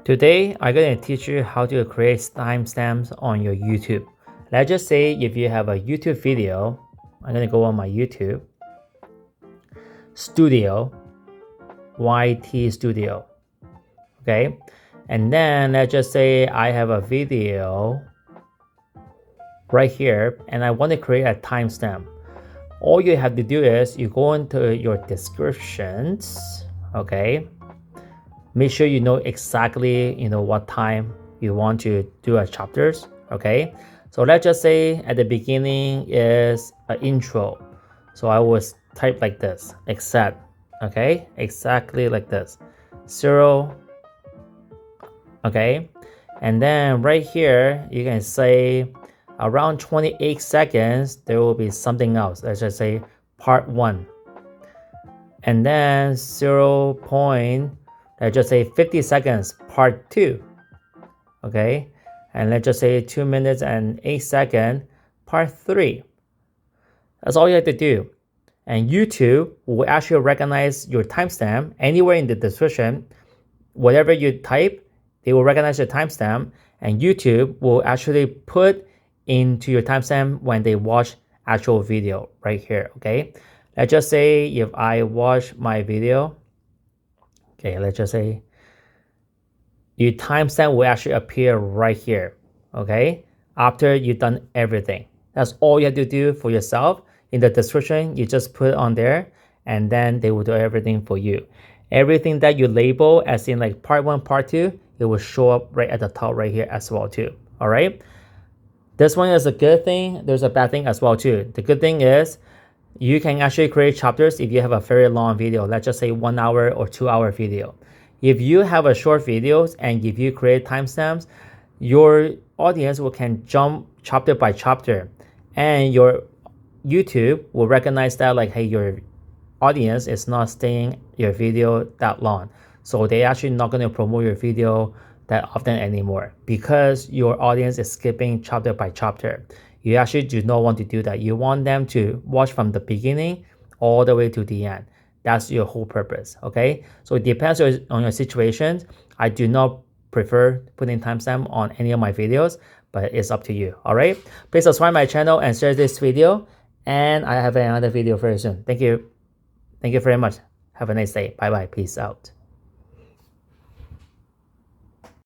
Today, I'm going to teach you how to create timestamps on your YouTube. Let's just say if you have a YouTube video, I'm going to go on my YouTube, Studio, YT Studio, okay? And then let's just say I have a video right here and I want to create a timestamp. All you have to do is you go into your descriptions, okay? Make sure you know exactly what time you want to do a chapters, okay? So let's just say at the beginning is an intro. So I will type like this, except, okay? Exactly like this, 0, okay? And then right here, you can say around 28 seconds, there will be something else. Let's just say part 1. And then 0. Let's just say 50 seconds, part 2, okay? And let's just say 2 minutes and 8 seconds, part 3. That's all you have to do. And YouTube will actually recognize your timestamp anywhere in the description. Whatever you type, they will recognize your timestamp, and YouTube will actually put into your timestamp when they watch actual video right here, okay? Let's just say if I watch my video, okay, let's just say your timestamp will actually appear right here, okay? After you've done everything. That's all you have to do for yourself. In the description, you just put it on there and then they will do everything for you. Everything that you label as in like part 1, part 2, it will show up right at the top right here as well too, all right? This one is a good thing. There's a bad thing as well too. The good thing is you can actually create chapters if you have a very long video, let's just say 1 hour or 2 hour video. If you have a short videos and if you create timestamps, your audience can jump chapter by chapter, and your YouTube will recognize that like, hey, your audience is not staying your video that long. So they actually not going to promote your video that often anymore because your audience is skipping chapter by chapter. You actually do not want to do that. You want them to watch from the beginning all the way to the end. That's your whole purpose, okay? So it depends on your situation. I do not prefer putting timestamp on any of my videos, but it's up to you, all right? Please subscribe my channel and share this video, and I have another video very soon. Thank you. Thank you very much. Have a nice day. Bye-bye. Peace out.